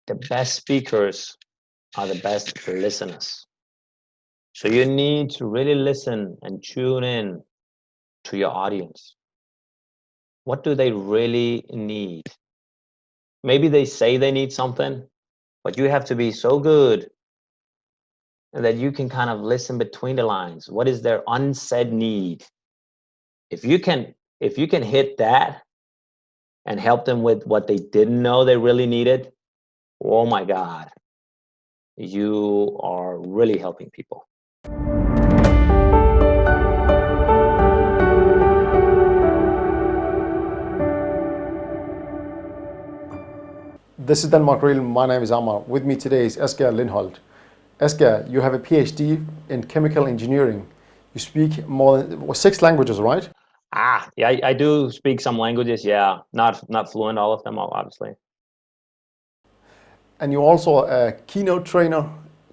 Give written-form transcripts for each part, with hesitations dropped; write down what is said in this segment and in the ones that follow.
the best speakers are the best listeners. So you need to really listen and tune in to your audience. What do they really need? Maybe they say they need something, but you have to be so good that you can kind of listen between the lines. What is their unsaid need? If you can hit that and help them with what they didn't know they really needed, oh my God, you are really helping people. This is Denmark Real. My name is Amar. With me today is Asger Lindholdt. Asger, you have a PhD in chemical engineering. You speak more than 6 languages, right? Yeah, I do speak some languages. Yeah, not fluent, all of them, obviously. And you're also a keynote trainer,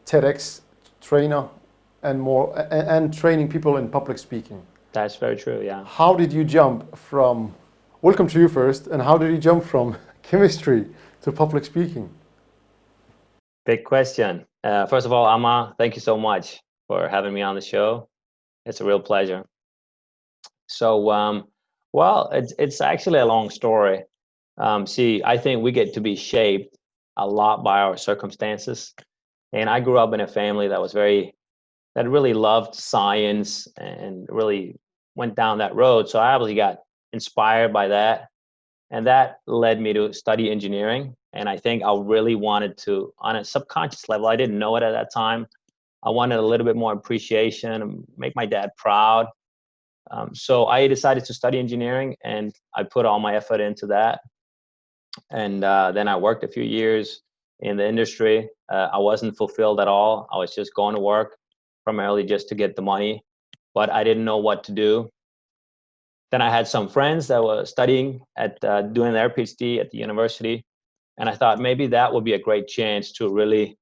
TEDx trainer, and more, and training people in public speaking. That's very true. Yeah. How did you jump from? Welcome to you first. And how did you jump from chemistry to public speaking? Big question. First of all, Amma, thank you so much for having me on the show. It's a real pleasure. So, well, it's actually a long story. See, I think we get to be shaped a lot by our circumstances. And I grew up in a family that really loved science and really went down that road. So I obviously got inspired by that. And that led me to study engineering. And I think I really wanted to, on a subconscious level, I didn't know it at that time, I wanted a little bit more appreciation and make my dad proud. So I decided to study engineering, and I put all my effort into that. And then I worked a few years in the industry. I wasn't fulfilled at all. I was just going to work primarily just to get the money, but I didn't know what to do. Then I had some friends that were studying at doing their PhD at the university, and I thought maybe that would be a great chance to really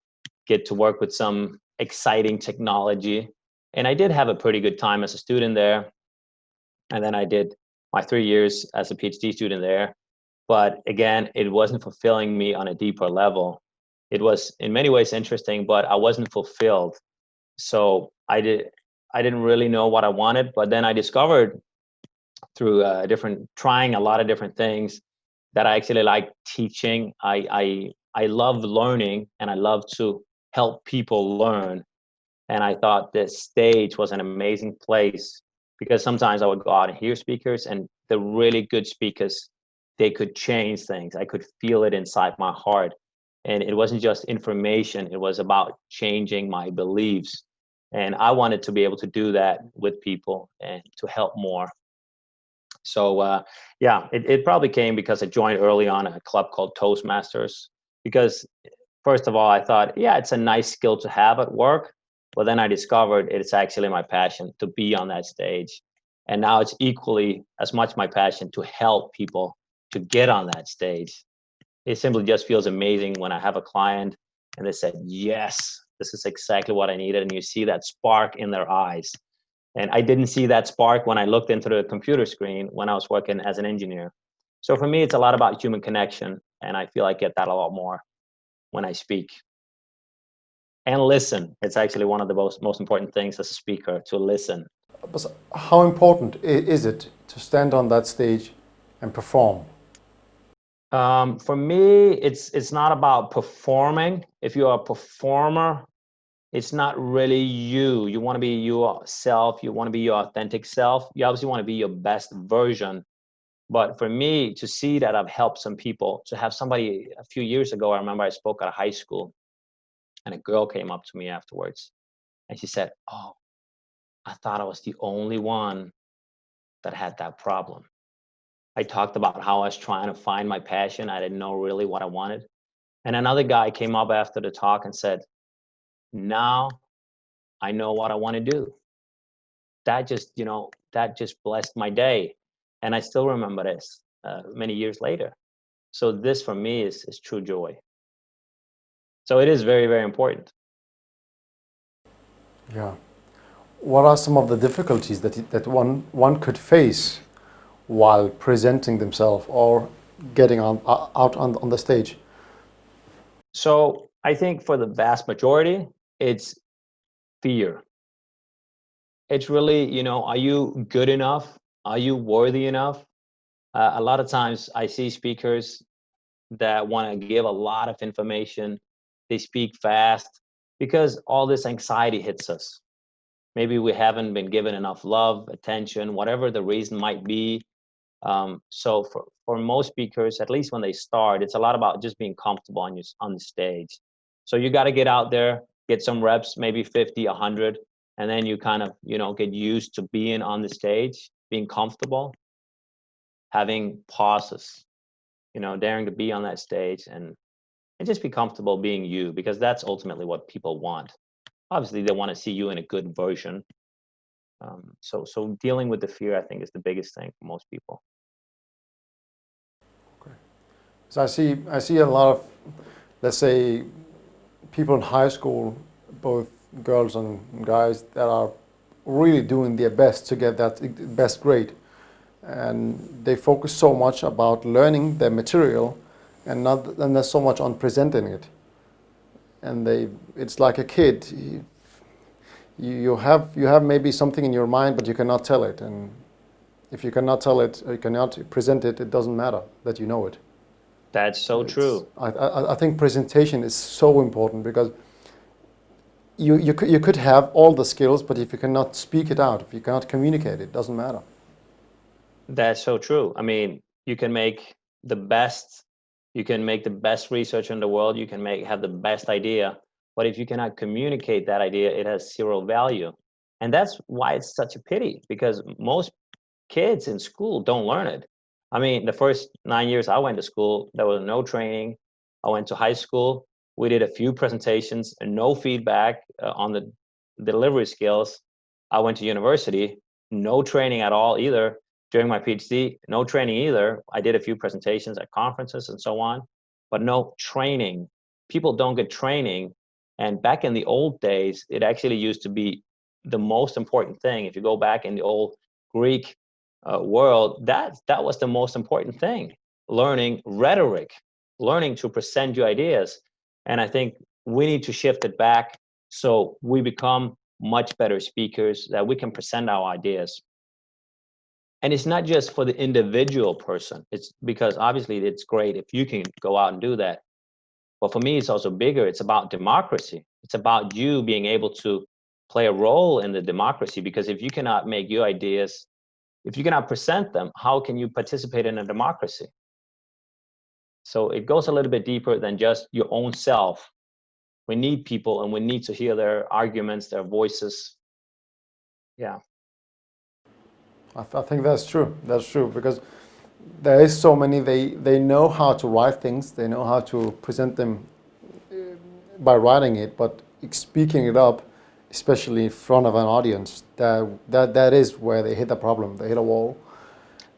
get to work with some exciting technology. And I did have a pretty good time as a student there. And then I did my 3 years as a PhD student there. But again, it wasn't fulfilling me on a deeper level. It was in many ways interesting, but I wasn't fulfilled. So I didn't really know what I wanted. But then I discovered through trying a lot of different things that I actually like teaching. I love learning, and I love to help people learn. And I thought this stage was an amazing place, because sometimes I would go out and hear speakers, and the really good speakers, they could change things. I could feel it inside my heart. And it wasn't just information, it was about changing my beliefs. And I wanted to be able to do that with people and to help more. So yeah, it probably came because I joined early on a club called Toastmasters. Because first of all, I thought, yeah, it's a nice skill to have at work. But then I discovered it's actually my passion to be on that stage. And now it's equally as much my passion to help people to get on that stage. It simply just feels amazing when I have a client and they said, yes, this is exactly what I needed. And you see that spark in their eyes. And I didn't see that spark when I looked into the computer screen when I was working as an engineer. So for me, it's a lot about human connection. And I feel I get that a lot more when I speak. And listen. It's actually one of the most important things as a speaker, to listen. But how important is it to stand on that stage and perform? For me, it's not about performing. If you're a performer, it's not really you. You want to be yourself. You want to be your authentic self. You obviously want to be your best version. But for me, to see that I've helped some people, to have somebody a few years ago, I remember I spoke at a high school, and a girl came up to me afterwards, and she said, oh, I thought I was the only one that had that problem. I talked about how I was trying to find my passion. I didn't know really what I wanted. And another guy came up after the talk and said, now I know what I want to do. That just blessed my day. And I still remember this many years later. So this for me is true joy. So it is very, very important. Yeah. What are some of the difficulties that one could face while presenting themselves or getting out on the stage? So I think for the vast majority, it's fear. It's really, are you good enough? Are you worthy enough? A lot of times I see speakers that want to give a lot of information. They speak fast because all this anxiety hits us. Maybe we haven't been given enough love, attention, whatever the reason might be. So for most speakers, at least when they start, it's a lot about just being comfortable on the stage. So you got to get out there, get some reps, maybe 50, 100, and then you kind of, get used to being on the stage, being comfortable, having pauses, daring to be on that stage and just be comfortable being you, because that's ultimately what people want. Obviously, they want to see you in a good version. So dealing with the fear, I think, is the biggest thing for most people. Okay. So I see a lot of, let's say, people in high school, both girls and guys, that are really doing their best to get that best grade, and they focus so much about learning the material and not so much on presenting it. And it's like a kid. You have maybe something in your mind, but you cannot tell it. And if you cannot tell it, or you cannot present it, it doesn't matter that you know it. That's so true. I think presentation is so important, because you could have all the skills, but if you cannot speak it out, if you cannot communicate, it doesn't matter. That's so true. I mean, you can make the best, research in the world, you can have the best idea, but if you cannot communicate that idea, it has zero value. And that's why it's such a pity, because most kids in school don't learn it. I mean, the first 9 years I went to school, there was no training. I went to high school. We did a few presentations and no feedback on the delivery skills. I went to university, no training at all either. During my PhD, no training either. I did a few presentations at conferences and so on, but no training. People don't get training. And back in the old days, it actually used to be the most important thing. If you go back in the old Greek world, that was the most important thing. Learning rhetoric, learning to present your ideas. And I think we need to shift it back so we become much better speakers, that we can present our ideas. And it's not just for the individual person. It's because obviously it's great if you can go out and do that. But for me, it's also bigger. It's about democracy. It's about you being able to play a role in the democracy, because if you cannot make your ideas, if you cannot present them, how can you participate in a democracy? So it goes a little bit deeper than just your own self. We need people, and we need to hear their arguments, their voices. Yeah. I think that's true. That's true, because there is so many. They know how to write things. They know how to present them by writing it, but speaking it up, especially in front of an audience, that is where they hit a problem. They hit a wall.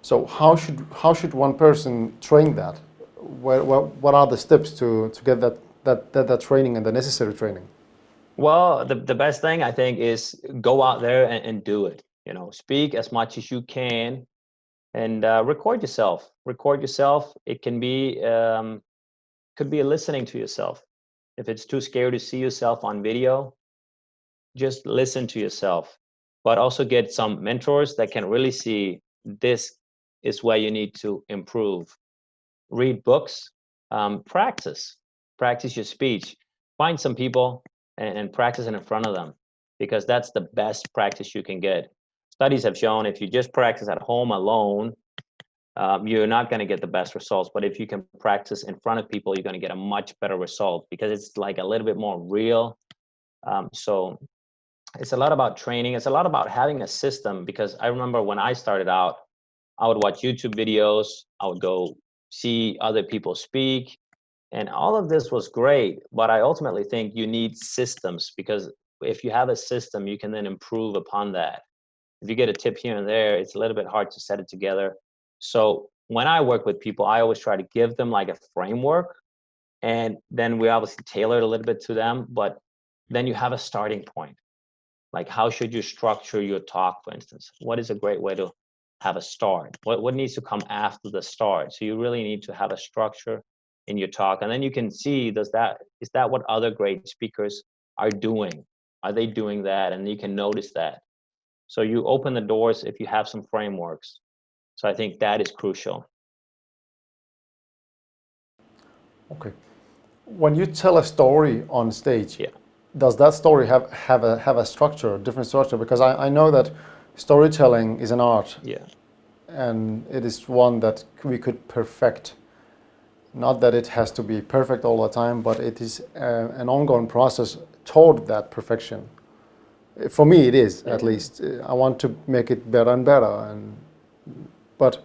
So how should one person train that? What are the steps to get that training and the necessary training? Well, the best thing I think is go out there and do it. Speak as much as you can, and record yourself. Record yourself. It can be could be listening to yourself. If it's too scary to see yourself on video, just listen to yourself. But also get some mentors that can really see this is where you need to improve. Read books, practice your speech. Find some people and practice it in front of them, because that's the best practice you can get. Studies have shown if you just practice at home alone, you're not going to get the best results. But if you can practice in front of people, you're going to get a much better result, because it's like a little bit more real. So it's a lot about training. It's a lot about having a system, because I remember when I started out, I would watch YouTube videos. I would go see other people speak. And all of this was great. But I ultimately think you need systems, because if you have a system, you can then improve upon that. If you get a tip here and there, it's a little bit hard to set it together. So when I work with people, I always try to give them like a framework, and then we obviously tailor it a little bit to them. But then you have a starting point. Like, how should you structure your talk, for instance? What is a great way to have a start? What needs to come after the start? So you really need to have a structure, in your talk, and then you can see, is that what other great speakers are doing? Are they doing that? And you can notice that. So you open the doors if you have some frameworks. So I think that is crucial. Okay. When you tell a story on stage, Yeah. does that story have a structure, a different structure? Because I know that storytelling is an art. Yeah. And it is one that we could perfect. Not that it has to be perfect all the time, but it is an ongoing process toward that perfection. For me, it is, at least. I want to make it better and better. But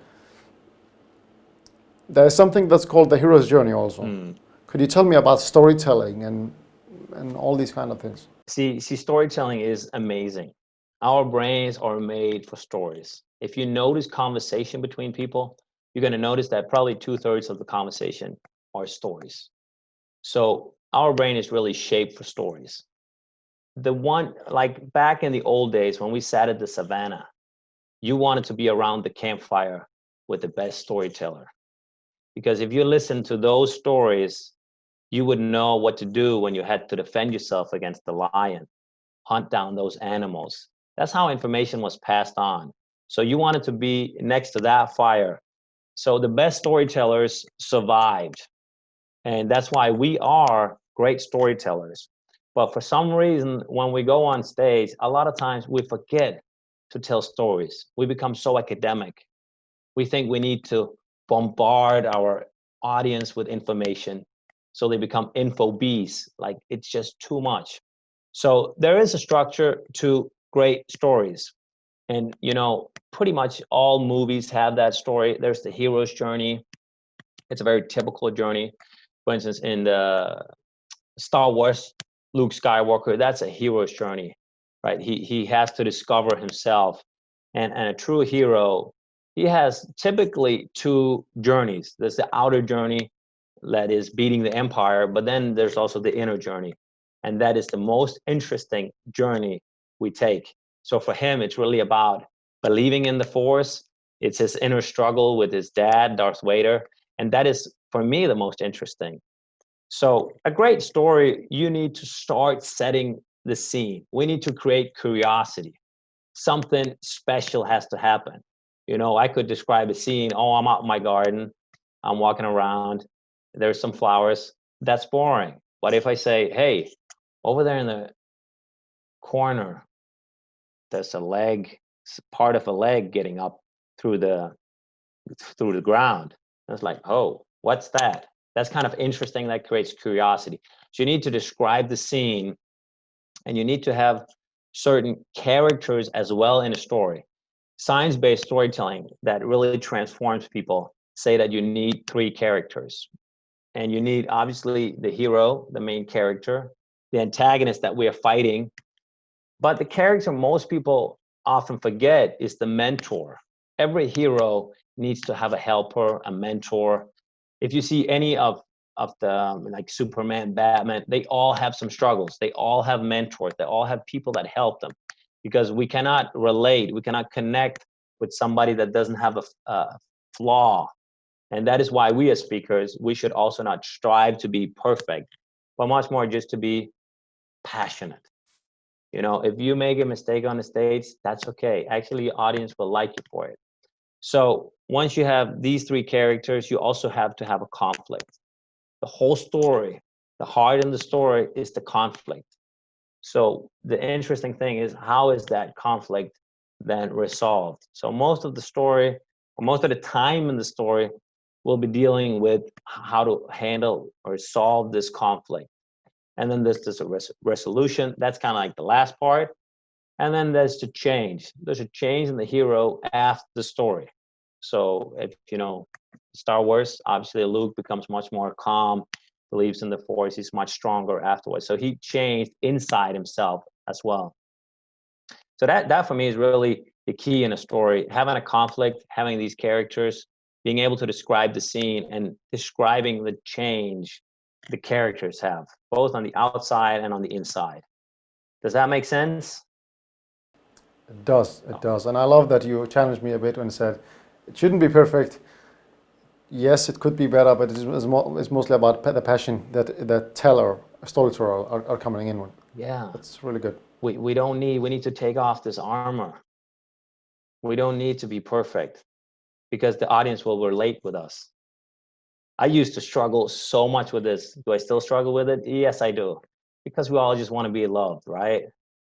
there is something that's called the hero's journey also. Could you tell me about storytelling and all these kind of things? See, storytelling is amazing. Our brains are made for stories. If you notice conversation between people, you're going to notice that probably 2/3 of the conversation are stories. So our brain is really shaped for stories. The one, like back in the old days when we sat at the savannah, you wanted to be around the campfire with the best storyteller. Because if you listen to those stories, you would know what to do when you had to defend yourself against the lion, hunt down those animals. That's how information was passed on. So you wanted to be next to that fire. So the best storytellers survived. And that's why we are great storytellers. But for some reason, when we go on stage, a lot of times we forget to tell stories. We become so academic. We think we need to bombard our audience with information so they become info beasts. Like it's just too much. So there is a structure to great stories. And, pretty much all movies have that story. There's the hero's journey. It's a very typical journey. For instance, in the Star Wars, Luke Skywalker, that's a hero's journey, right? He has to discover himself. And a true hero, he has typically two journeys. There's the outer journey that is beating the empire, but then there's also the inner journey. And that is the most interesting journey we take. So for him, it's really about believing in the Force. It's his inner struggle with his dad, Darth Vader. And that is, for me, the most interesting. So a great story, you need to start setting the scene. We need to create curiosity. Something special has to happen. I could describe a scene. Oh, I'm out in my garden. I'm walking around. There's some flowers. That's boring. But if I say, hey, over there in the corner, there's a leg, part of a leg getting up through the ground. And it's like, oh, what's that? That's kind of interesting. That creates curiosity. So you need to describe the scene, and you need to have certain characters as well in a story. Science-based storytelling that really transforms people say that you need 3 characters. And you need, obviously, the hero, the main character, the antagonist that we are fighting. But the character most people often forget is the mentor. Every hero needs to have a helper, a mentor. If you see any of the like Superman, Batman, they all have some struggles. They all have mentors. They all have people that help them, because we cannot relate. We cannot connect with somebody that doesn't have a flaw. And that is why we as speakers, we should also not strive to be perfect, but much more just to be passionate. If you make a mistake on the stage, that's okay. Actually, your audience will like you for it. So once you have these 3 characters, you also have to have a conflict. The whole story, the heart in the story is the conflict. So the interesting thing is, how is that conflict then resolved? So most of the story, or most of the time in the story, we'll be dealing with how to handle or solve this conflict. And then there's this resolution. That's kind of like the last part. And then there's the change. There's a change in the hero after the story. So if Star Wars, obviously Luke becomes much more calm, believes in the Force. He's much stronger afterwards. So he changed inside himself as well. So that for me is really the key in a story: having a conflict, having these characters, being able to describe the scene, and describing the change the characters have, both on the outside and on the inside. Does that make sense? It does, and I love that you challenged me a bit when you said it shouldn't be perfect. Yes, it could be better, but it's mostly about the passion that storyteller are coming in with. Yeah. That's really good. We don't need, we need to take off this armor. We don't need to be perfect because the audience will relate with us. I used to struggle so much with this. Do I still struggle with it? Yes, I do. Because we all just want to be loved, right?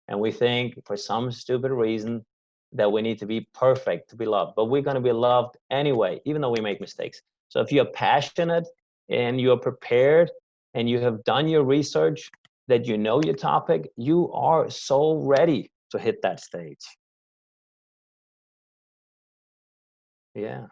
And we think for some stupid reason that we need to be perfect to be loved. But we're going to be loved anyway, even though we make mistakes. So if you're passionate and you're prepared and you have done your research, that you know your topic, you are so ready to hit that stage. Yeah.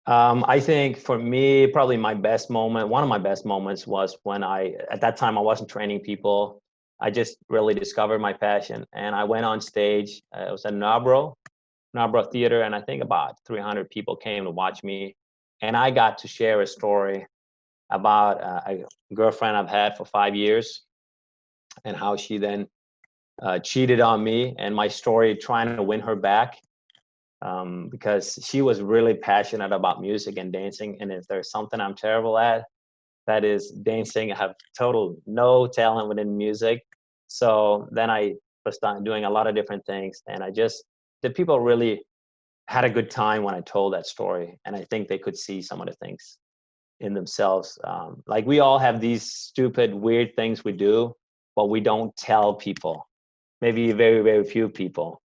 I think for me, probably my best moment, one of my best moments was when at that time, I wasn't training people. I just really discovered my passion and I went on stage. It was at Narborough Theater, and I think about 300 people came to watch me. And I got to share a story about a girlfriend I've had for 5 years and how she then cheated on me, and my story trying to win her back. Because she was really passionate about music and dancing. And if there's something I'm terrible at, that is dancing. I have total no talent within music. So then I was doing a lot of different things. And the people really had a good time when I told that story. And I think they could see some of the things in themselves. Like we all have these stupid, weird things we do, but we don't tell people, maybe very, very few people.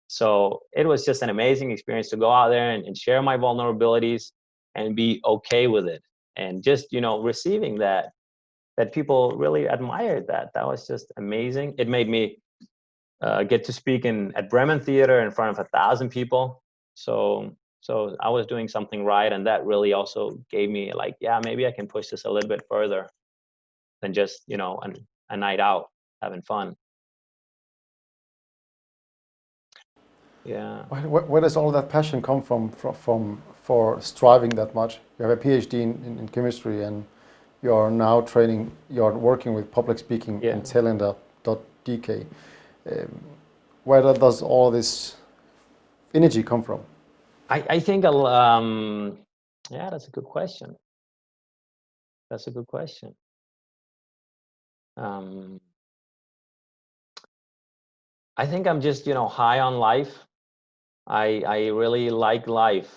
So it was just an amazing experience to go out there and share my vulnerabilities and be okay with it. And just, receiving that people really admired that. That was just amazing. It made me get to speak at Bremen Theater in front of 1,000 people. So I was doing something right. And that really also gave me like, yeah, maybe I can push this a little bit further than just, a night out having fun. Yeah. Where does all that passion come from for striving that much? You have a PhD in chemistry, and you're now training. You're working with public speaking Yeah. in talerne.dk. Where does all this energy come from? I think, yeah, that's a good question. That's a good question. I think I'm just, high on life. I really like life,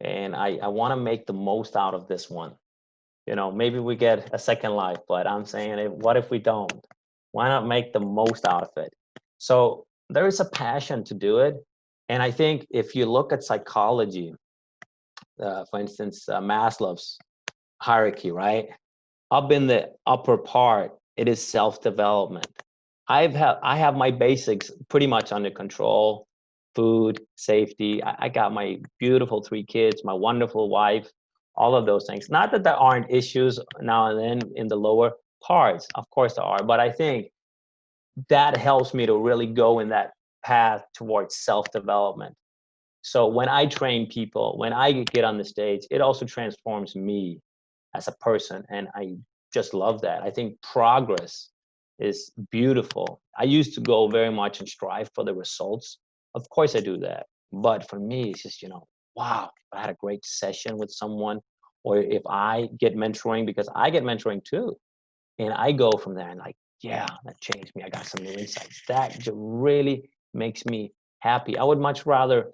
and I want to make the most out of this one. Maybe we get a second life, but I'm saying, what if we don't? Why not make the most out of it? So there is a passion to do it. And I think if you look at psychology, for instance, Maslow's hierarchy, right? Up in the upper part, it is self-development. I have my basics pretty much under control. Food, safety. I got my beautiful 3 kids, my wonderful wife, all of those things. Not that there aren't issues now and then in the lower parts. Of course there are, but I think that helps me to really go in that path towards self-development. So when I train people, when I get on the stage, it also transforms me as a person. And I just love that. I think progress is beautiful. I used to go very much and strive for the results. Of course I do that. But for me, it's just, wow, I had a great session with someone, or if I get mentoring, because I get mentoring too. And I go from there and like, yeah, that changed me. I got some new insights. That just really makes me happy. I would much rather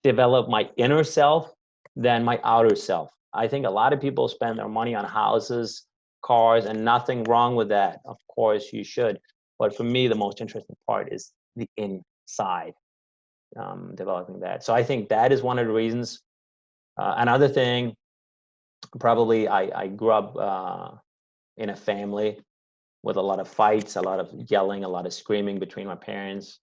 develop my inner self than my outer self. I think a lot of people spend their money on houses, cars, and nothing wrong with that. Of course, you should. But for me, the most interesting part is the inside, developing that. So I think that is one of the reasons. Another thing, probably I grew up in a family with a lot of fights, a lot of yelling, a lot of screaming between my parents.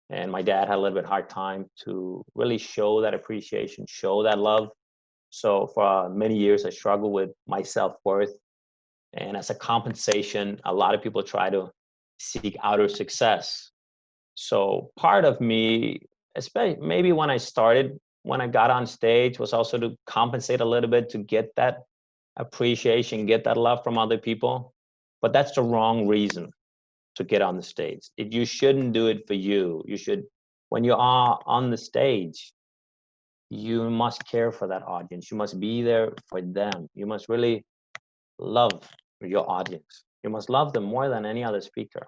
And my dad had a little bit hard time to really show that appreciation, show that love. So for many years, I struggled with my self-worth. And as a compensation, a lot of people try to seek outer success. So part of me, especially maybe when I got on stage, was also to compensate a little bit to get that appreciation, get that love from other people. But that's the wrong reason to get on the stage. You shouldn't do it for you. You should when you are on the stage, you must care for that audience. You must be there for them. You must really love your audience. You must love them more than any other speaker,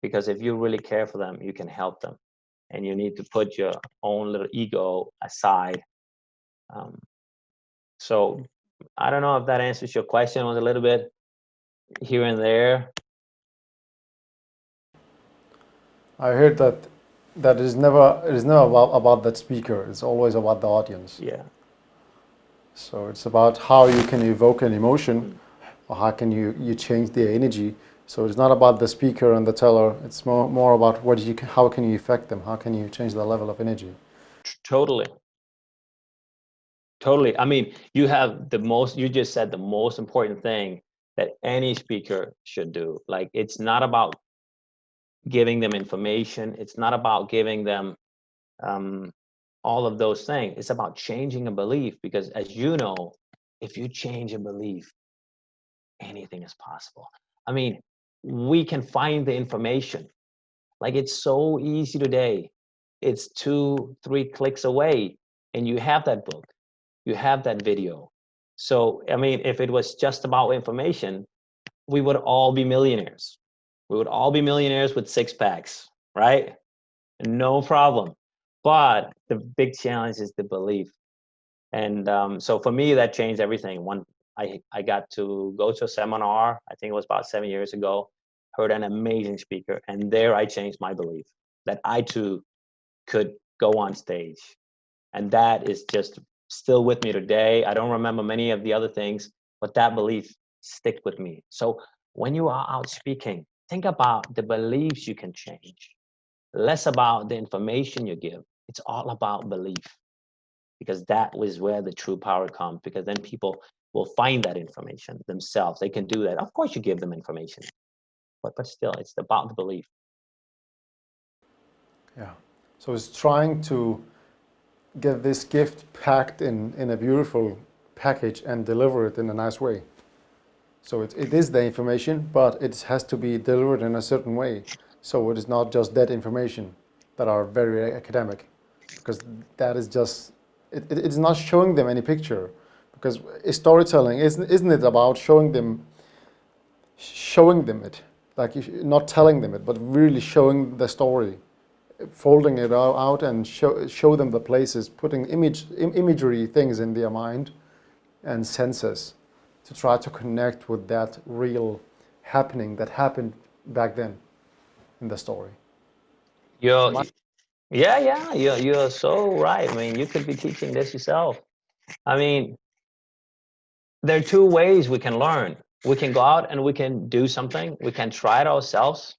because if you really care for them, you can help them, and you need to put your own little ego aside. So I don't know if that answers your question. It was a little bit here and there. I heard that it is never about that speaker. It's always about the audience. Yeah. So it's about how you can evoke an emotion, or how can you change the energy. So it's not about the speaker and the teller. It's more about how can you affect them? How can you change the level of energy? Totally. I mean, you just said the most important thing that any speaker should do. Like, it's not about giving them information. It's not about giving them all of those things. It's about changing a belief, because as you know, if you change a belief, anything is possible. I mean, we can find the information. Like, it's so easy today. It's 2-3 clicks away, and you have that book, you have that video. So, I mean, if it was just about information, we would all be millionaires. We would all be millionaires with 6-packs, right? No problem. But the big challenge is the belief. And so for me, that changed everything. I got to go to a seminar, I think it was about 7 years ago, heard an amazing speaker, and there I changed my belief that I too could go on stage. And that is just still with me today. I don't remember many of the other things, but that belief stick with me. So when you are out speaking, think about the beliefs you can change, less about the information you give. It's all about belief, because that was where the true power comes, because then people will find that information themselves. They can do that. Of course you give them information, but still, it's about the belief. Yeah. So it's trying to get this gift packed in a beautiful package and deliver it in a nice way. So it is the information, but it has to be delivered in a certain way. So it is not just that information that are very academic, because that is just, it's not showing them any picture. Because storytelling, isn't it about showing them it, like not telling them it, but really showing the story, folding it out and show them the places, putting imagery things in their mind and senses to try to connect with that real happening that happened back then in the story. Yeah, you're so right. I mean, you could be teaching this yourself. I mean, there are 2 ways we can learn. We can go out and we can do something. We can try it ourselves.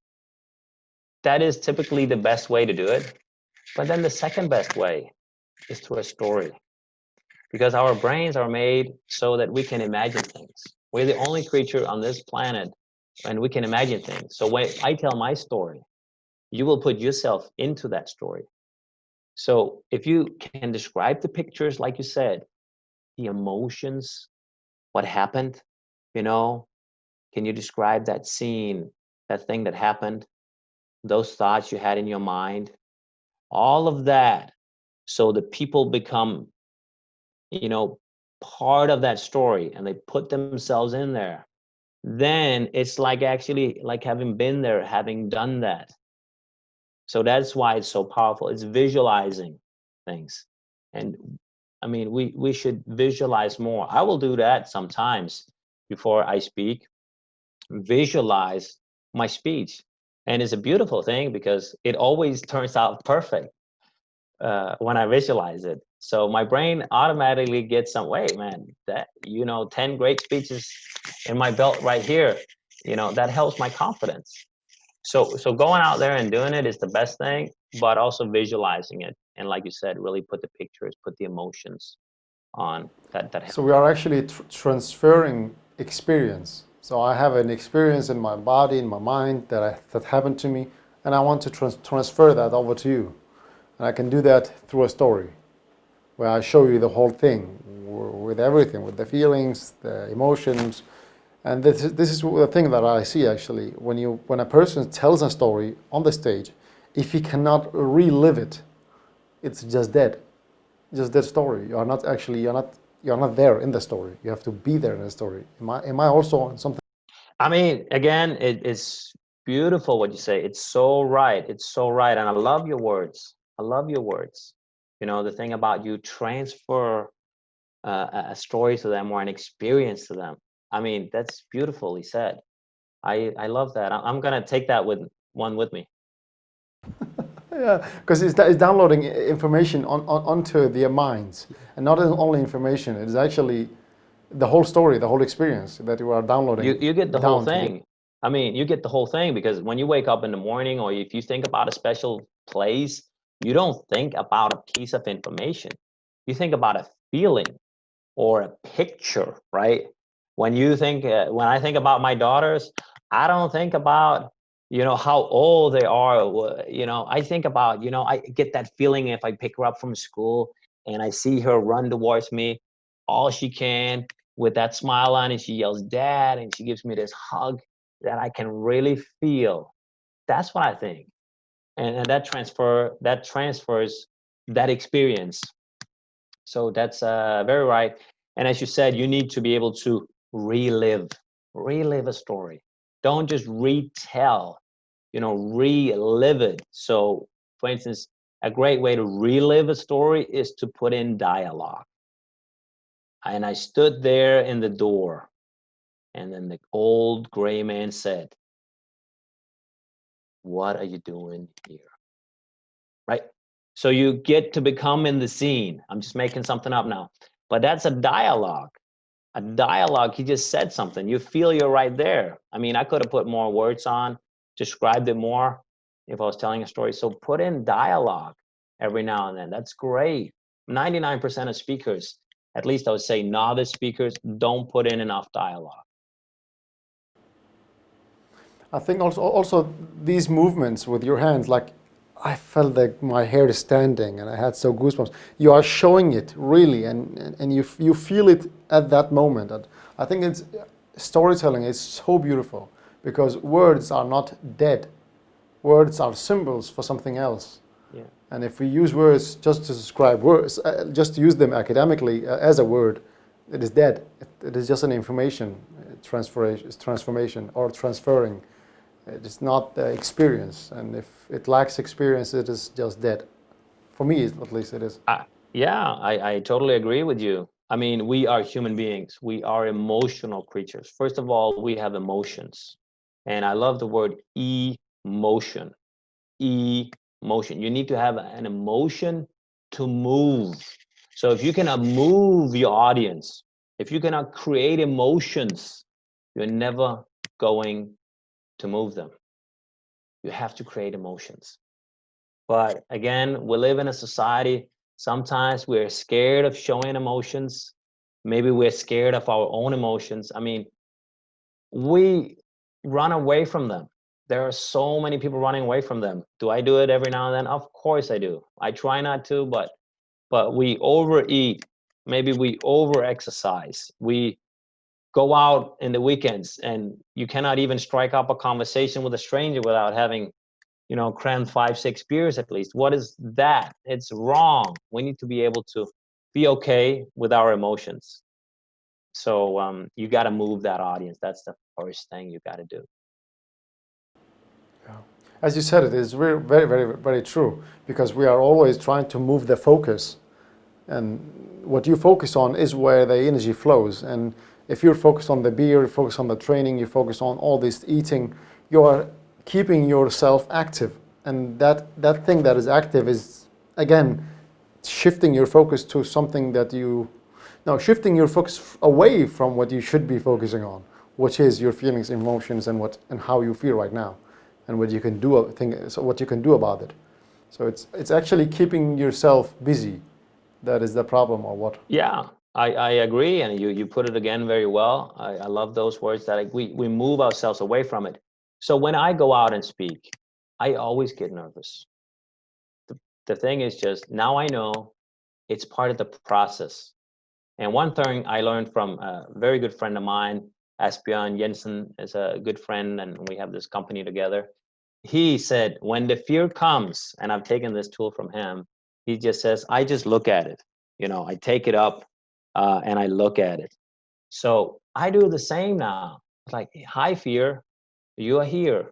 That is typically the best way to do it. But then the second best way is through a story, because our brains are made so that we can imagine things. We're the only creature on this planet, and we can imagine things. So when I tell my story, you will put yourself into that story. So if you can describe the pictures, like you said, the emotions, what happened, you know, can you describe that scene, that thing that happened, those thoughts you had in your mind, all of that, so the people become, part of that story, and they put themselves in there, then it's like actually like having been there, having done that. So that's why it's so powerful. It's visualizing things. And I mean, we should visualize more. I will do that sometimes before I speak, visualize my speech. And it's a beautiful thing, because it always turns out perfect when I visualize it. So my brain automatically gets some, wait, man, that, 10 great speeches in my belt right here, that helps my confidence. So going out there and doing it is the best thing, but also visualizing it. And like you said, really put the pictures, put the emotions on that. So we are actually transferring experience. So I have an experience in my body, in my mind that happened to me, and I want to transfer that over to you. And I can do that through a story, where I show you the whole thing, with everything, with the feelings, the emotions. And this is the thing that I see actually, when a person tells a story on the stage, if you cannot relive it, it's just dead. Just dead story. You're not there in the story. You have to be there in the story. Am I also on something? I mean, again, it's beautiful what you say. It's so right. It's so right. And I love your words. I love your words. You know, the thing about you transfer a story to them or an experience to them. I mean, that's beautifully said. I love that. I'm gonna take that with me. Yeah, because it's downloading information onto their minds, and not only information. It's actually the whole story, the whole experience that you are downloading You get the whole down to the. thing. I mean, you get the whole thing because when you wake up in the morning or if you think about a special place, you don't think about a piece of information. You think about a feeling or a picture, right? When I think about my daughters, I don't think about, you know, how old they are. You know, I think about, you know, I get that feeling if I pick her up from school and I see her run towards me, all she can with that smile on, and she yells, "Dad," and she gives me this hug that I can really feel. That's what I think. And that transfers that experience. So that's very right. And as you said, you need to be able to relive a story. Don't just retell, you know, relive it. So, for instance, a great way to relive a story is to put in dialogue. And I stood there in the door, and then the old gray man said, "What are you doing here?" Right? So you get to become in the scene. I'm just making something up now, but that's a dialogue. A dialogue, he just said something. You feel you're right there. I mean, I could have put more words on, described it more if I was telling a story. So put in dialogue every now and then. That's great. 99% of speakers, at least I would say novice speakers, don't put in enough dialogue. I think also these movements with your hands, like I felt like my hair is standing and I had so goosebumps. You are showing it really, and you feel it at that moment. And I think it's storytelling is so beautiful because words are not dead. Words are symbols for something else. Yeah. And if we use words just to describe words, just to use them academically as a word, it is dead. It is just an information transformation or transferring. It is not the experience, and if it lacks experience, it is just dead. For me, at least, it is. Yeah, I totally agree with you. I mean, we are human beings. We are emotional creatures. First of all, we have emotions. And I love the word emotion. Emotion. You need to have an emotion to move. So if you cannot move your audience, if you cannot create emotions, you're never going to move them. You have to create emotions. But again, we live in a society, sometimes we're scared of showing emotions. Maybe we're scared of our own emotions. I mean, we run away from them. There are so many people running away from them. Do I do it every now and then? Of course I do. I try not to, but we overeat. Maybe we over exercise. We go out in the weekends and you cannot even strike up a conversation with a stranger without having, you know, crammed 5, 6 beers at least. What is that? It's wrong. We need to be able to be okay with our emotions. So you got to move that audience. That's the first thing you got to do. Yeah. As you said, it is very, very, very, very true because we are always trying to move the focus, and what you focus on is where the energy flows. And if you're focused on the beer, you focus on the training, you focus on all this eating, you are keeping yourself active, and that thing that is active is again shifting your focus to something that you now shifting your focus away from what you should be focusing on, which is your feelings, emotions, and how you feel right now, and what you can do so what you can do about it. So it's actually keeping yourself busy that is the problem, or what? Yeah, I agree. And you put it again very well. I love those words that we move ourselves away from it. So when I go out and speak, I always get nervous. The thing is just now I know it's part of the process. And one thing I learned from a very good friend of mine, Asbjørn Jensen, is a good friend, and we have this company together. he said, when the fear comes, and I've taken this tool from him, he just says, I just look at it. I take it up and I look at it. So I do the same now. It's like, hi, fear, you are here.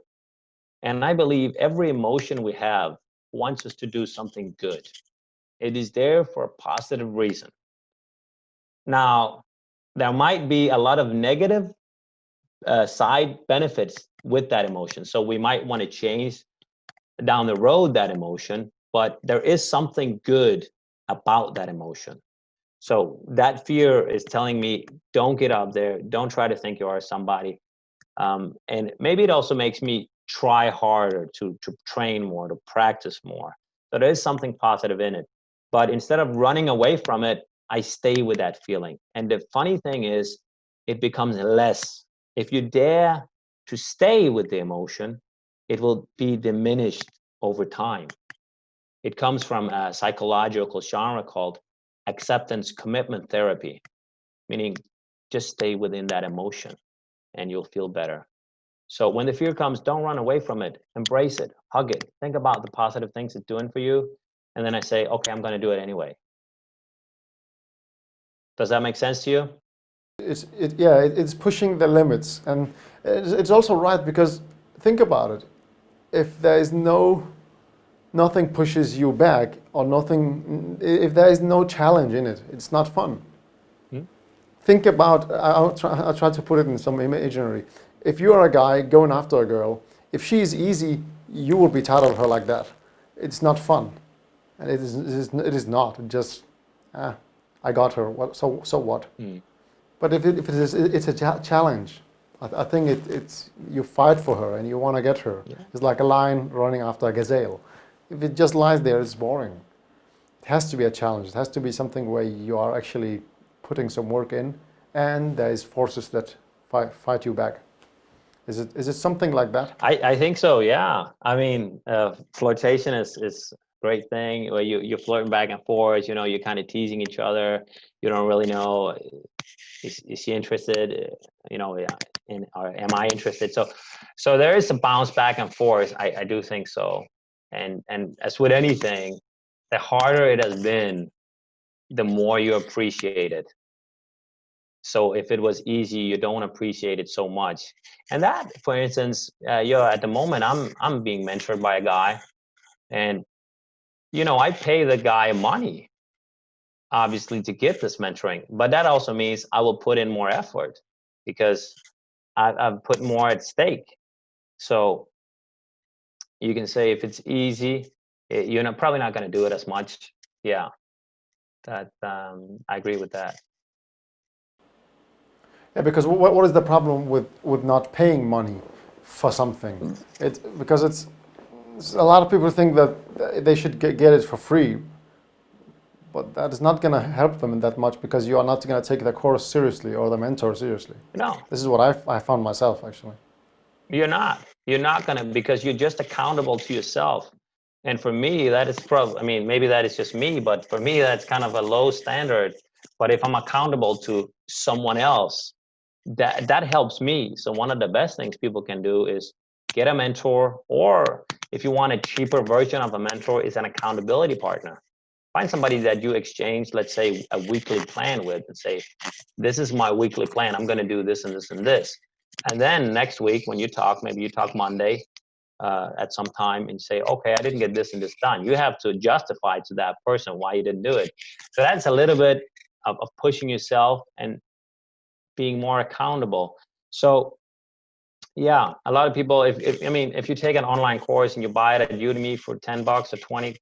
And I believe every emotion we have wants us to do something good. It is there for a positive reason. Now, there might be a lot of negative side benefits with that emotion. So we might want to change down the road that emotion, but there is something good about that emotion. So that fear is telling me, don't get up there, don't try to think you are somebody. And maybe it also makes me try harder to train more, to practice more. So there is something positive in it. But instead of running away from it, I stay with that feeling. And the funny thing is, it becomes less. If you dare to stay with the emotion, it will be diminished over time. It comes from a psychological genre called acceptance commitment therapy, meaning just stay within that emotion and you'll feel better. So when the fear comes, don't run away from it. Embrace it, hug it, think about the positive things it's doing for you. And then I say, okay, I'm going to do it anyway. Does that make sense to you? It's pushing the limits, and it's also right, because think about it. If there is nothing pushes you back, or nothing, if there is no challenge in it, it's not fun. Think about, I'll try to put it in some imaginary. If you are a guy going after a girl, if she is easy, you will be tired of her like that. It's not fun, and it is not. It just, I got her. So what? But if it's a challenge. I think it's you fight for her and you want to get her. Yeah. It's like a lion running after a gazelle. If it just lies there, it's boring. It has to be a challenge. It has to be something where you are actually putting some work in, and there is forces that fight you back. Is it something like that? I think so, yeah. I mean, flirtation is a great thing where you're flirting back and forth, you're kind of teasing each other. You don't really know, is she interested, or am I interested? So there is a bounce back and forth. I do think so. And as with anything, the harder it has been, the more you appreciate it. So if it was easy, you don't appreciate it so much. And that, for instance, at the moment, I'm being mentored by a guy, and I pay the guy money, obviously, to get this mentoring. But that also means I will put in more effort because I've put more at stake. So you can say if it's easy, you're probably not going to do it as much. Yeah, that I agree with that. Yeah, because what is the problem with not paying money for something? It's because it's a lot of people think that they should get it for free, but that is not going to help them that much, because you are not going to take the course seriously or the mentor seriously. No. This is what I found myself, actually. You're not going to, because you're just accountable to yourself. And for me, that is probably, I mean, maybe that is just me, but for me, that's kind of a low standard. But if I'm accountable to someone else, that helps me. So one of the best things people can do is get a mentor, or if you want a cheaper version of a mentor, is an accountability partner. Find somebody that you exchange, let's say, a weekly plan with, and say, this is my weekly plan. I'm going to do this and this and this. And then next week, when you talk, maybe you talk Monday at some time and say, okay, I didn't get this and this done. You have to justify to that person why you didn't do it. So that's a little bit of pushing yourself and being more accountable. So yeah, a lot of people, if you take an online course and you buy it at Udemy for $10 or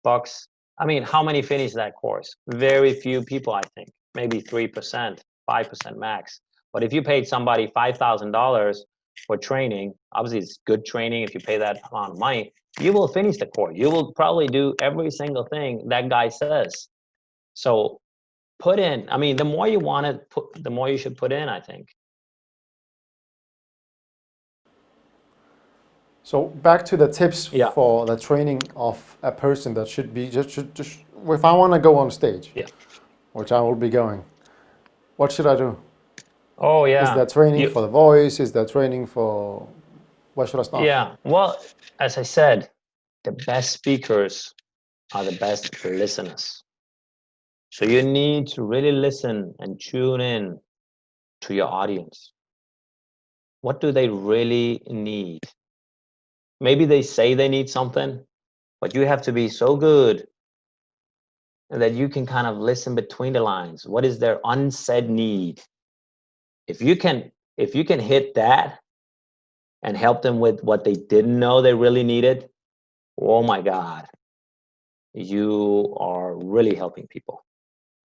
$20, I mean, how many finish that course? Very few people, I think, maybe 3%, 5% max. But if you paid somebody $5,000 for training, obviously it's good training. If you pay that amount of money, you will finish the course. You will probably do every single thing that guy says. So put in, I mean, the more you want it, the more you should put in, I think. So back to the tips for the training of a person that should be, just if I want to go on stage, which I will be going, what should I do? Oh, yeah. Is that training for the voice? Is that training for Where should I start? Yeah. Well, as I said, the best speakers are the best listeners. So you need to really listen and tune in to your audience. What do they really need? Maybe they say they need something, but you have to be so good that you can kind of listen between the lines. What is their unsaid need? If you can hit that and help them with what they didn't know they really needed, oh my God, you are really helping people.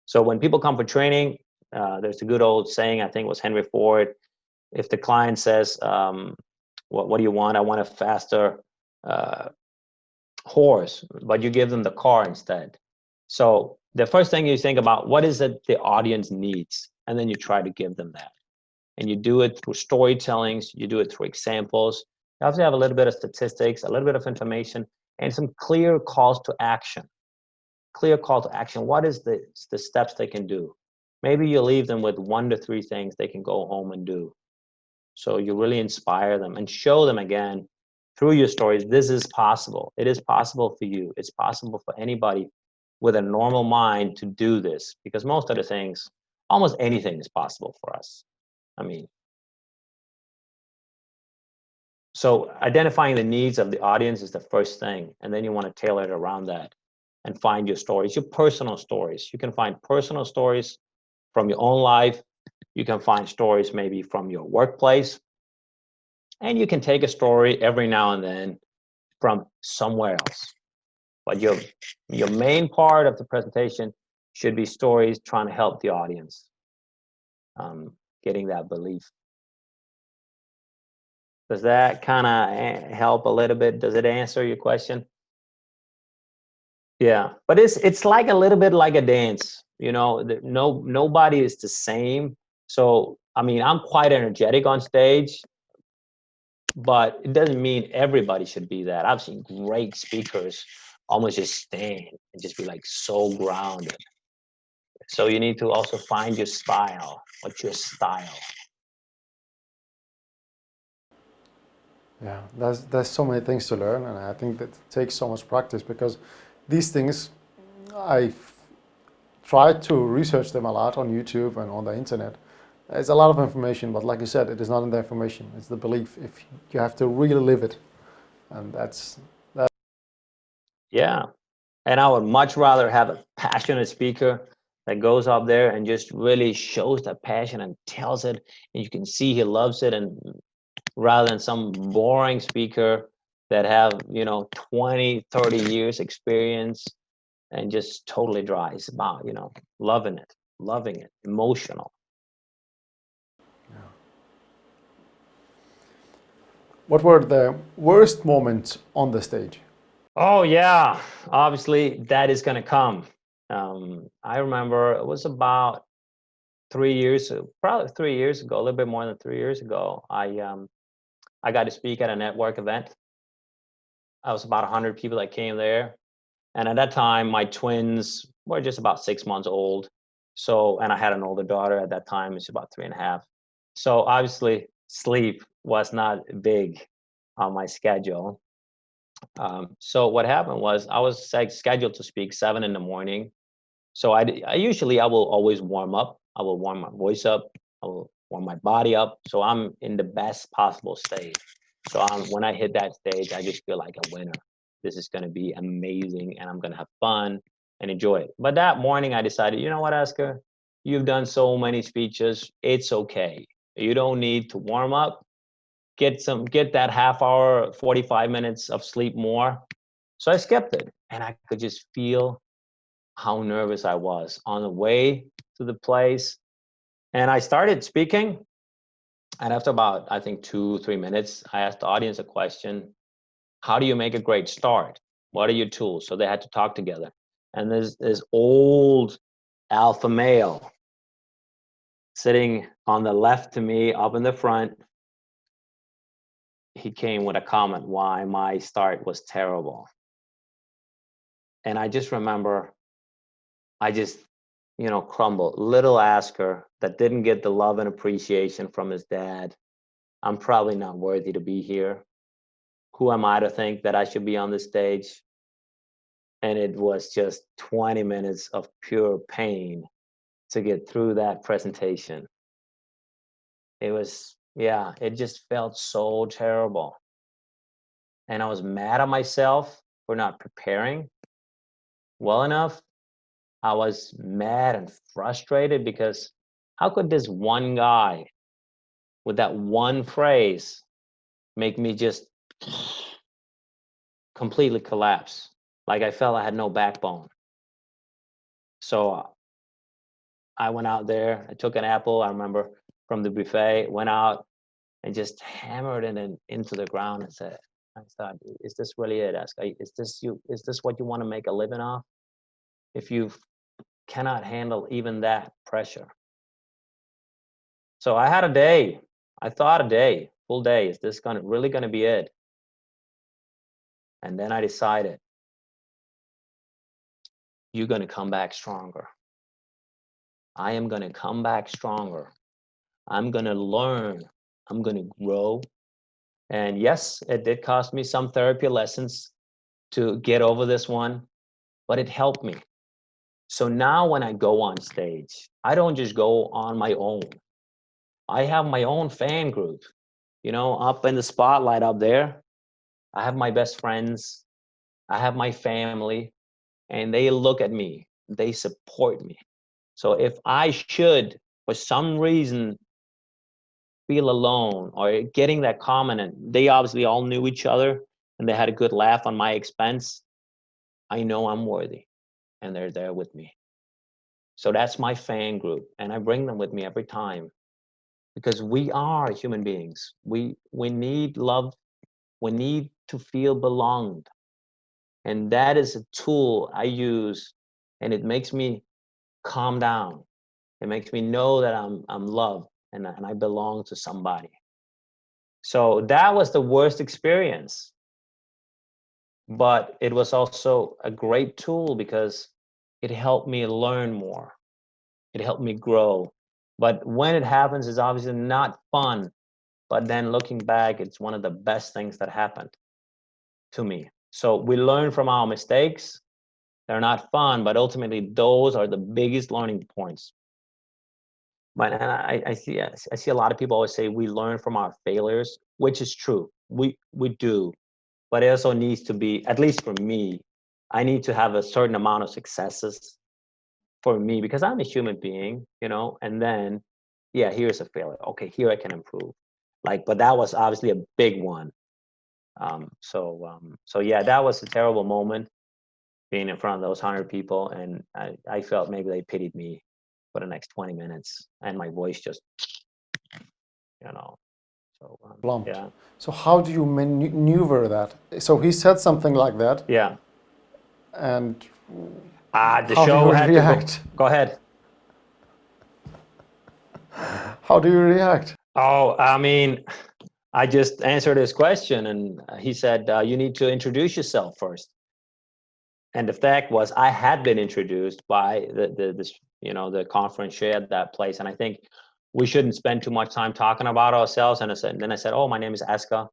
So when people come for training, there's a good old saying, I think it was Henry Ford. If the client says, what do you want? I want a faster horse, but you give them the car instead. So the first thing you think about, what is it the audience needs? And then you try to give them that. And you do it through storytellings, you do it through examples. You have to have a little bit of statistics, a little bit of information, and some clear calls to action. Clear call to action. What is the steps they can do? Maybe you leave them with 1 to 3 things they can go home and do. So you really inspire them and show them again through your stories, this is possible. It is possible for you. It's possible for anybody with a normal mind to do this, because most of the things, almost anything is possible for us. I mean, so identifying the needs of the audience is the first thing, and then you want to tailor it around that and find your stories, your personal stories. You can find personal stories from your own life. You can find stories maybe from your workplace, and you can take a story every now and then from somewhere else. But your main part of the presentation should be stories trying to help the audience getting that belief. Does that kind of help a little bit? Does it answer your question? Yeah, but it's like a little bit like a dance. You know, nobody is the same. So I mean, I'm quite energetic on stage, but it doesn't mean everybody should be that. I've seen great speakers almost just stand and just be like so grounded. So you need to also find your style. What's your style? Yeah, there's so many things to learn, and I think that takes so much practice, because these things I've tried to research them a lot on YouTube and on the internet. It's a lot of information, but like you said, it is not in the information, it's the belief. If you have to really live it, and that's that. Yeah. And I would much rather have a passionate speaker that goes up there and just really shows that passion and tells it, and you can see he loves it, and rather than some boring speaker that have, 20, 30 years experience and just totally dry. It's about, loving it, emotional. What were the worst moments on the stage? Oh yeah, obviously that is going to come. I remember it was about 3 years, probably 3 years ago, a little bit more than 3 years ago. I got to speak at a network event. I was about 100 people that came there, and at that time, my twins were just about 6 months old. So, and I had an older daughter at that time; it's about 3.5. So obviously, sleep was not big on my schedule. So what happened was I was scheduled to speak 7 in the morning. So I usually I will always warm up. I will warm my voice up. I will warm my body up. So I'm in the best possible state. So when I hit that stage, I just feel like a winner. This is going to be amazing, and I'm going to have fun and enjoy it. But that morning, I decided, you know what, Asger, you've done so many speeches. It's okay. You don't need to warm up. Get that half hour, 45 minutes of sleep more. So I skipped it, and I could just feel how nervous I was on the way to the place. And I started speaking. And after about, I think, 2, 3 minutes, I asked the audience a question. How do you make a great start? What are your tools? So they had to talk together. And there's this old alpha male sitting on the left to me up in the front. He came with a comment why my start was terrible. And I just remember I just, crumbled. Little Asger that didn't get the love and appreciation from his dad. I'm probably not worthy to be here. who am I to think that I should be on the stage? And it was just 20 minutes of pure pain to get through that presentation. It was, yeah, it just felt so terrible. And I was mad at myself for not preparing well enough. I was mad and frustrated because how could this one guy with that one phrase make me just completely collapse? Like I felt I had no backbone. So I went out there, I took an apple, I remember, from the buffet, went out and just hammered it into the ground and said, I thought, is this really it, Asger? Is this what you want to make a living off? If you cannot handle even that pressure. So I had a day. I thought a day, full day. Is this really gonna be it? And then I decided, you're gonna come back stronger. I am gonna come back stronger. I'm gonna learn. I'm gonna grow. And yes, it did cost me some therapy lessons to get over this one, but it helped me. So now when I go on stage, I don't just go on my own. I have my own fan group, up in the spotlight up there. I have my best friends. I have my family, and they look at me. They support me. So if I should, for some reason, feel alone or getting that comment, and they obviously all knew each other and they had a good laugh on my expense, I know I'm worthy and they're there with me. So that's my fan group, and I bring them with me every time because we are human beings. We need love. We need to feel belonged. And that is a tool I use, and it makes me calm down. It makes me know that I'm loved and I belong to somebody. So that was the worst experience. But it was also a great tool because it helped me learn more. It helped me grow. But when it happens, it's obviously not fun. But then looking back, it's one of the best things that happened to me. So we learn from our mistakes. They're not fun, but ultimately those are the biggest learning points. But and I see a lot of people always say we learn from our failures, which is true. We do, but it also needs to be, at least for me, I need to have a certain amount of successes for me because I'm a human being, and then, yeah, here's a failure. Okay, here I can improve. But that was obviously a big one. So yeah, that was a terrible moment being in front of those 100 people, and I felt maybe they pitied me for the next 20 minutes, and my voice just, so Blumped. yeah. So how do you maneuver that? So he said something like that, Yeah. and The how do you show had react? to go ahead. How do you react? Oh, I mean, I just answered his question, and he said, you need to introduce yourself first. And the fact was, I had been introduced by the conference chair at that place, and I think we shouldn't spend too much time talking about ourselves. And then I said, "Oh, my name is Asger,"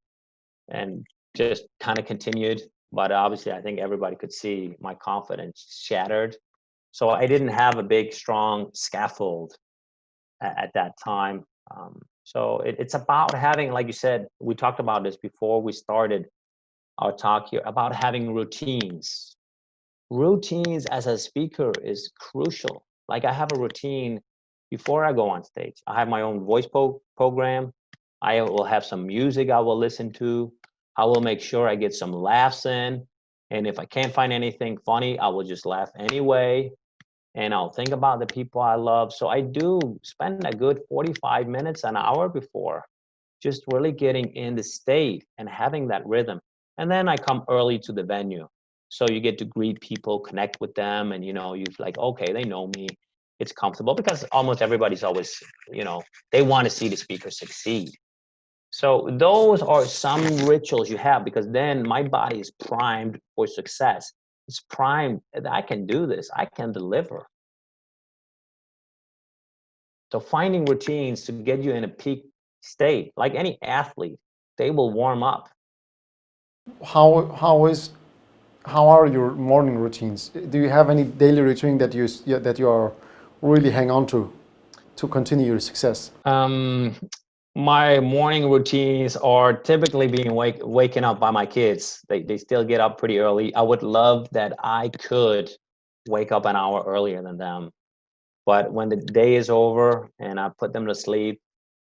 and just kind of continued. But obviously, I think everybody could see my confidence shattered. So I didn't have a big, strong scaffold at that time. So it's about having, like you said, we talked about this before we started our talk here, about having routines. Routines as a speaker is crucial. Like I have a routine before I go on stage. I have my own voice program. I will have some music I will listen to. I will make sure I get some laughs in. And if I can't find anything funny, I will just laugh anyway. And I'll think about the people I love. So I do spend a good 45 minutes, an hour before, just really getting in the state and having that rhythm. And then I come early to the venue. So you get to greet people, connect with them, and you're like, okay, they know me. It's comfortable because almost everybody's always, they want to see the speaker succeed. So those are some rituals you have, because then my body is primed for success. It's primed. I can do this. I can deliver. So finding routines to get you in a peak state, like any athlete, they will warm up. How are your morning routines? Do you have any daily routine that you are really hang on to continue your success? My morning routines are typically being waken up by my kids. They still get up pretty early. I would love that I could wake up an hour earlier than them. But when the day is over and I put them to sleep,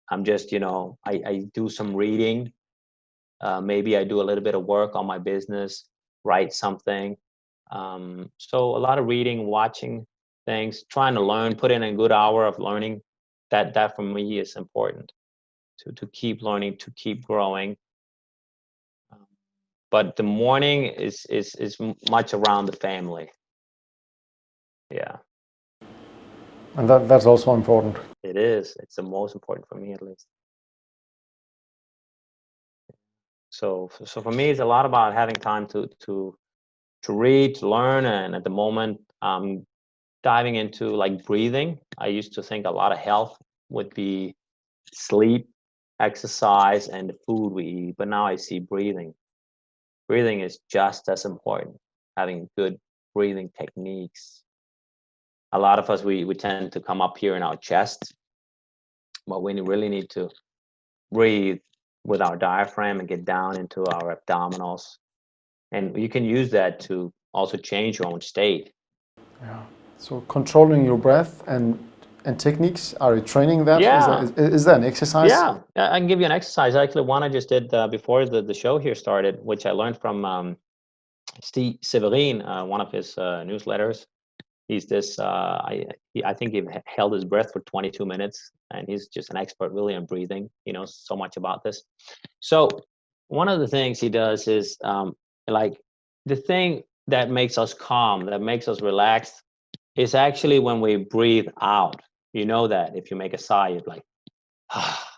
I'm just, I do some reading. Maybe I do a little bit of work on my business, write something. So a lot of reading, watching things, trying to learn, put in a good hour of learning. That for me is important to keep learning, to keep growing. But the morning is much around the family. Yeah, And that's also important. it is. It's the most important for me, at least. So for me, it's a lot about having time to read, to learn, and at the moment, I'm diving into like breathing. I used to think a lot of health would be sleep, exercise, and the food we eat, but now I see breathing. Breathing is just as important. Having good breathing techniques. A lot of us we tend to come up here in our chest, but we really need to breathe with our diaphragm and get down into our abdominals. And you can use that to also change your own state. Yeah. So controlling your breath and techniques. Are you training that? Yeah, Is that an exercise? yeah. I can give you an exercise. Actually, one I just did before the show here started, which I learned from Steve Severin, one of his newsletters. He's this. I think he held his breath for 22 minutes, and he's just an expert really on breathing. He knows so much about this. So one of the things he does is like the thing that makes us calm, that makes us relaxed, is actually when we breathe out. You know that if you make a sigh, you're like, ah,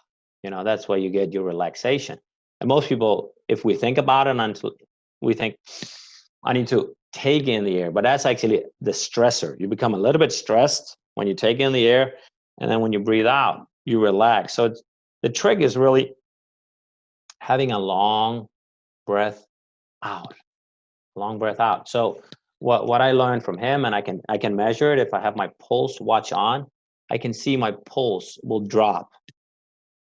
that's where you get your relaxation. And most people, if we think about it, until we think, I need to take in the air, but that's actually the stressor. You become a little bit stressed when you take in the air, and then when you breathe out, you relax. So the trick is really having a long breath out, long breath out. So what I learned from him, and I can measure it if I have my pulse watch on, I can see my pulse will drop.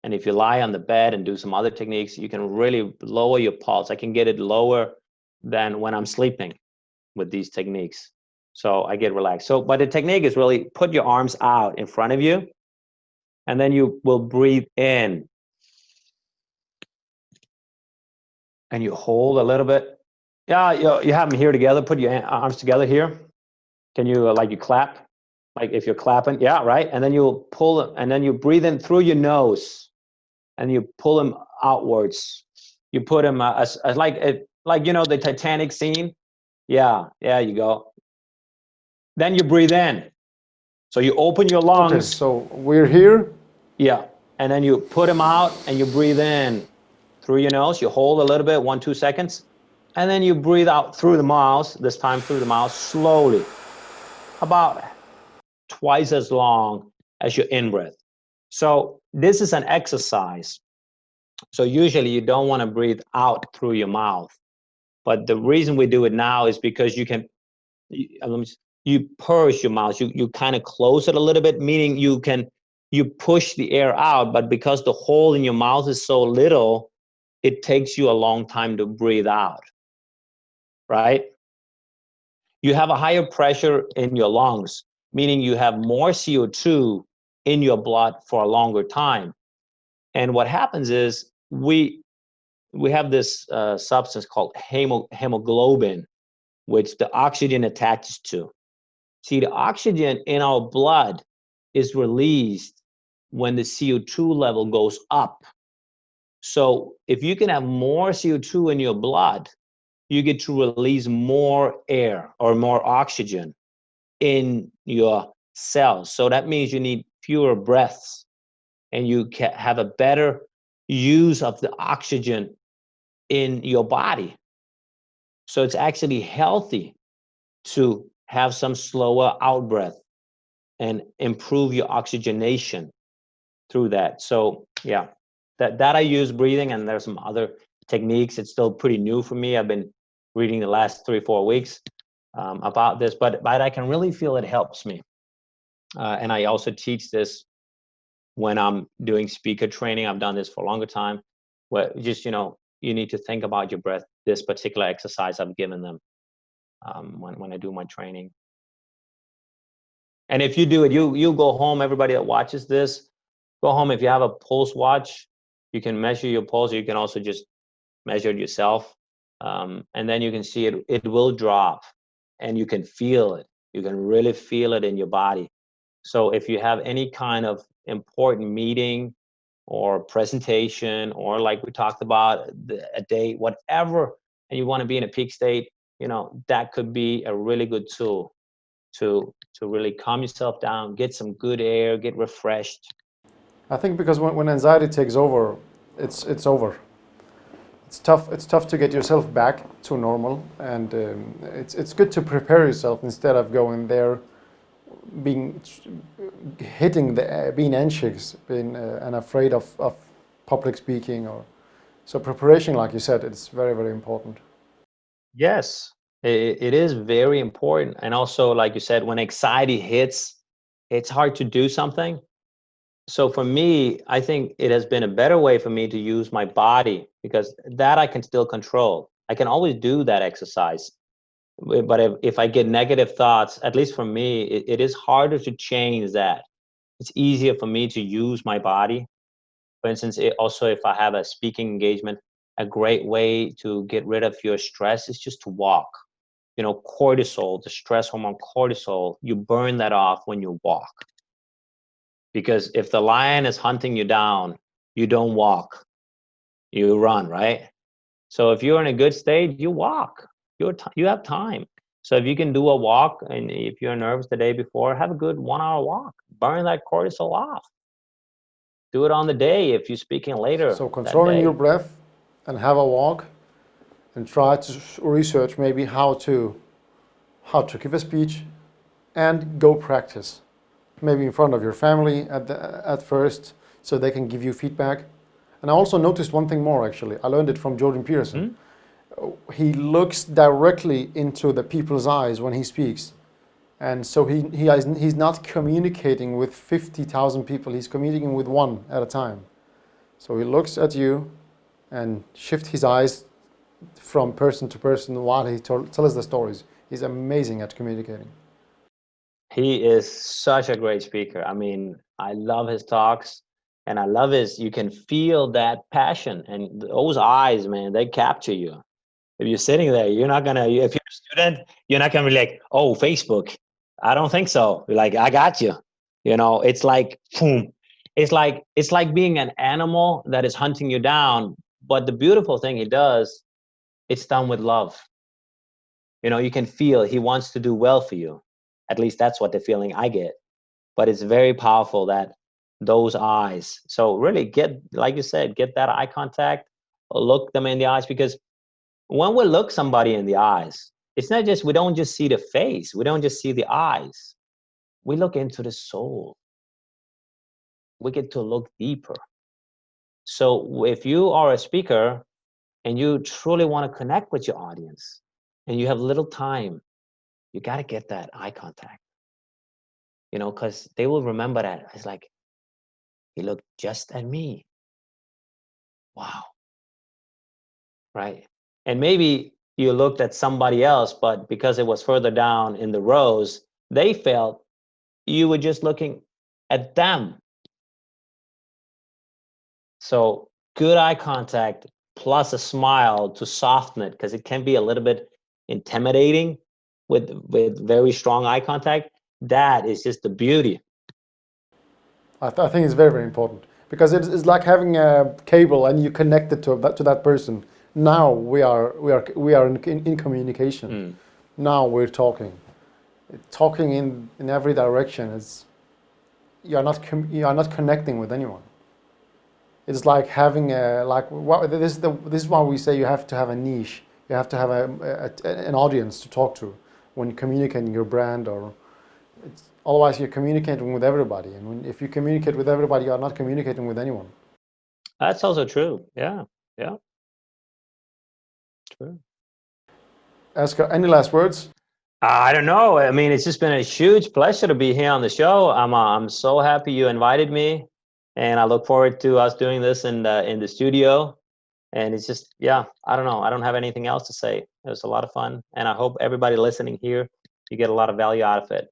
And if you lie on the bed and do some other techniques, you can really lower your pulse. I can get it lower than when I'm sleeping with these techniques. So I get relaxed. So, but the technique is really put your arms out in front of you, and then you will breathe in. And you hold a little bit. Yeah, you have them here together. Put your arms together here. Can you, like you clap? Like if you're clapping, yeah, right? And then you'll pull them, and then you breathe in through your nose, and you pull them outwards. You put them as like the Titanic scene. Yeah, you go. Then you breathe in. So you open your Okay. lungs. So we're here. Yeah, and then you put them out, and you breathe in through your nose. You hold a little bit, 1-2 seconds, and then you breathe out through the mouth. This time through the mouth, slowly, about twice as long as your in breath. So this is an exercise. So usually you don't want to breathe out through your mouth. But the reason we do it now is because you purse your mouth. You kind of close it a little bit, meaning you push the air out, but because the hole in your mouth is so little, it takes you a long time to breathe out, right? You have a higher pressure in your lungs, meaning you have more CO2 in your blood for a longer time. And what happens is we have this substance called hemoglobin, which the oxygen attaches to. See, the oxygen in our blood is released when the CO2 level goes up. So if you can have more CO2 in your blood, you get to release more air or more oxygen in your cells. So that means you need fewer breaths, and you can have a better use of the oxygen in your body. So it's actually healthy to have some slower out breath and improve your oxygenation through that. So yeah, that I use breathing, and there's some other techniques. It's still pretty new for me. I've been reading the last 3-4 weeks about this, but I can really feel it helps me. And I also teach this when I'm doing speaker training. I've done this for a longer time, where just, you need to think about your breath. This particular exercise I've given them when I do my training. And if you do it, you go home, everybody that watches this, go home. If you have a pulse watch, you can measure your pulse. You can also just measure it yourself. And then you can see it will drop, and you can feel it. You can really feel it in your body. So if you have any kind of important meeting or presentation, or like we talked about, a date, whatever, and you want to be in a peak state, that could be a really good tool to really calm yourself down, get some good air, get refreshed. I think because when anxiety takes over, it's over. It's tough to get yourself back to normal, and it's good to prepare yourself instead of going there being anxious, and afraid of public speaking. Or so preparation, like you said, it's very, very important. Yes, it is very important. And also, like you said, when anxiety hits, it's hard to do something. So for me, I think it has been a better way for me to use my body, because that I can still control. I can always do that exercise. But if I get negative thoughts, at least for me, it is harder to change that. It's easier for me to use my body. For instance, also, if I have a speaking engagement, a great way to get rid of your stress is just to walk. Cortisol, the stress hormone cortisol, you burn that off when you walk. Because if the lion is hunting you down, you don't walk, you run, right? So if you're in a good state, you walk. You have time. So if you can do a walk, and if you're nervous the day before, have a good 1-hour walk. Burn that cortisol off. Do it on the day if you're speaking later. So controlling your breath and have a walk, and try to research maybe how to give a speech, and go practice. Maybe in front of your family at first, so they can give you feedback. And I also noticed one thing more, actually. I learned it from Jordan Peterson. He looks directly into the people's eyes when he speaks. And so he's not communicating with 50,000 people. He's communicating with one at a time. So he looks at you and shifts his eyes from person to person while he tells the stories. He's amazing at communicating. He is such a great speaker. I mean, I love his talks, and I love you can feel that passion, and those eyes, man, they capture you. If you're sitting there, you're not gonna, if you're a student, you're not gonna be like, oh, Facebook. I don't think so. You're like, I got you. It's like, boom. It's like being an animal that is hunting you down. But the beautiful thing he does, it's done with love. You can feel he wants to do well for you. At least that's what the feeling I get. But it's very powerful, that those eyes. So really like you said, get that eye contact, look them in the eyes, because when we look somebody in the eyes, it's not just, we don't just see the face, we don't just see the eyes. We look into the soul. We get to look deeper. So if you are a speaker and you truly want to connect with your audience, and you have little time, you got to get that eye contact, because they will remember that. It's like, he looked just at me. Wow. Right. And maybe you looked at somebody else, but because it was further down in the rows, they felt you were just looking at them. So good eye contact plus a smile to soften it, because it can be a little bit intimidating with very strong eye contact. That is just the beauty. I think it's very, very important, because it's like having a cable and you connect it to that person. Now we are in communication. Now we're talking in every direction. You are not connecting with anyone. It's like having this is why we say you have to have a niche. You have to have an audience to talk to when communicating your brand, or otherwise you're communicating with everybody. And if you communicate with everybody, you are not communicating with anyone. That's also true. Yeah. Yeah. Sure. Asger, any last words? I don't know. I mean, it's just been a huge pleasure to be here on the show. I'm so happy you invited me, and I look forward to us doing this in the studio. And it's just, yeah, I don't know. I don't have anything else to say. It was a lot of fun, and I hope everybody listening here, you get a lot of value out of it.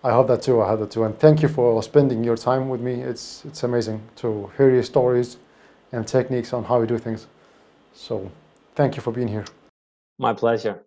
I hope that too. I hope that too. And thank you for spending your time with me. It's amazing to hear your stories and techniques on how we do things. So thank you for being here. My pleasure.